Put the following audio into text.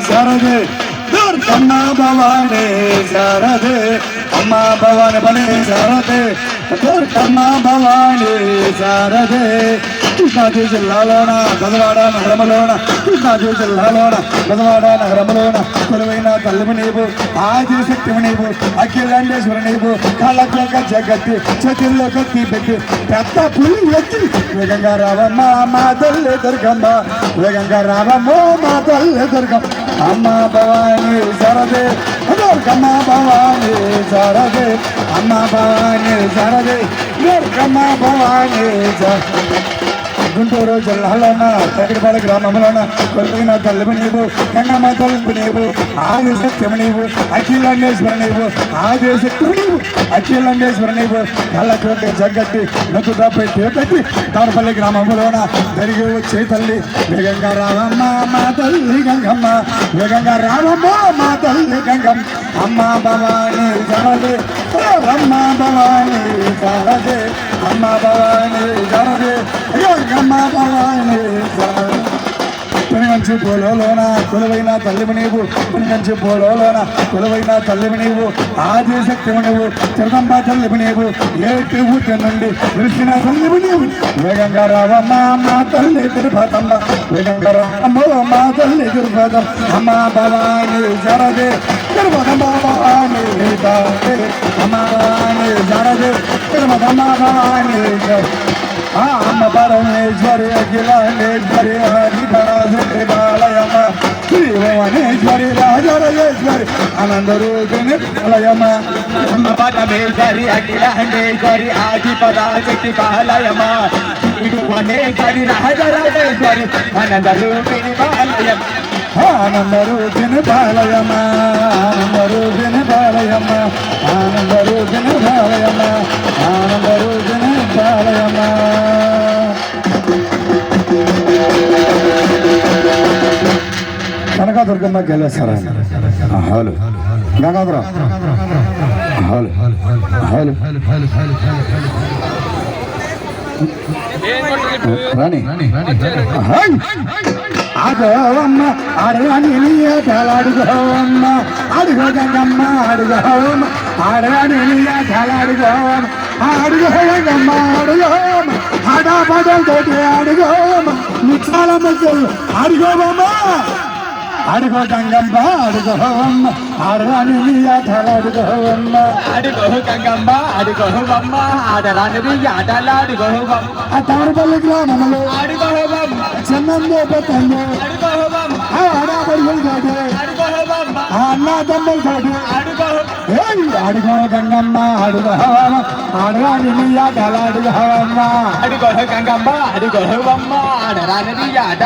శారదే దుర్గమ్మ భవానీ శారదే అమ్మ భవాని బలి శారదే దుర్గమ్మ భవానీ శారదే కృష్ణాజీ జిల్లాలోన గదవాడ నగరములోన కృష్ణాజీ జిల్లాలోన గదవాడ నగరములోన కొలువైన తల్లివి నీవు ఆది శక్తివి నీవు అఖిలాండేశ్వరి నీవు కళ్ళకి జగత్తి చేతుల్లో కత్తి పెట్టి పెద్ద పులి ఎత్తి వేగంగా రావమ్మ మా తల్లి దుర్గమ్మ వేగంగా రావమ్మ మా తల్లి దుర్గమ్మ అమ్మ భవానీ శారదే దుర్గమ్మ భవానీ శారదే అమ్మ భవానీ శారదే దుర్గమ్మ భవానీ గుంటూరు జిల్లాలోన తగిడిపాడు గ్రామంలోన కొలువైన తల్లివి నీవు గంగమ్మ తల్లివి నీవు ఆది శక్తివి నీవు అఖిలాండేశ్వరి నీవు ఆది శక్తివి నీవు అఖిలాండేశ్వరి నీవు కళ్ళకి జగ్గట్టి నొక్కుతా పెట్టి తారపల్లి గ్రామంలోన జరిగి వచ్చే తల్లి వేగంగా రావమ్మ మా తల్లి గంగమ్మ వేగంగా రావమ్మ మా తల్లి గంగమ్మ అమ్మ భవానీ శారదే అమ్మ భవానీ శారదే అమ్మ భవానీ శారదే అమ్మ భవానీ పునిగంచి పోలోన కొలువైన తల్లివి నీవు పునిగంచి పోలోన కొలువైన తల్లివి నీవు ఆది శక్తివి నీవు జగదంబ తల్లివి నీవు ఏటి ఊటి నుండి తెలిసిన తల్లివి నీవు వేగంగా రావమ్మ మా తల్లి తిరుపతమ్మ వేగంగా రావమ్మ మా తల్లి తిరుపతం అమ్మ భవానీ శారదే తిరుపతమ్మ భవానీ అమ్మ భవానీ శారదే తిరుపతమ్మ భవానీ అమ్మ పరమేశ్వరి అఖిలాండేశ్వరి హరిధరాజి బాలయమ్మ శ్రీభువనేశ్వరి రాజరాజేశ్వరి ఆనందరూపిణి బాలయమ్మ అమ్మ పరమేశ్వరి అఖిలాండేశ్వరి ఆదిపరాశక్తి బాలయమ్మ శ్రీభువనేశ్వరి రాజరాజేశ్వరి ఆనందరూపిణి బాలయమ్మ ఆనందరూపిణి బాలయమ్మ ఆనందరూపిణి బాలయమ్మ ఆనందరూపిణి బాలయమ్మ ఆనందరూపిణి బాలయమ్మ కనకదుర్గమ్మ గెలేసారా హాలు గంగాధరం హాలు హాలు రాణి అడగమ్మ అడగాని అడుగోమ్మ అడుగో గంగమ్మ అడుగోమ్మ అడగాని అడుగోమ్మ అడుగోగమ్మ అడుగోమ్మ ఆడాపడంతోటి అడుగోమ్మ నిచ్చాల మధ్యలో అడుగోమ్మ అడుగో గంగమ్మ అడుగోమ్మ ఆడరాని అడుగోమ్మ అడుగో గంగమ్మ అడుగోమ్మ ఆడరాని ఆటలాడుగోమ్మ ఆ తారపల్లి గ్రామంలో అడుగోమ్మ చెన్నందో పెద్దందో ఆడబడుగులతోటి అన్న తమ్ములతోటి అడుగో గంగమ్మ అడుగోమ్మ ఆడరాని ఆటలాడుగోమ్మ అడుగో గంగమ్మ అడుగోమ్మ ఆడరాని ఆట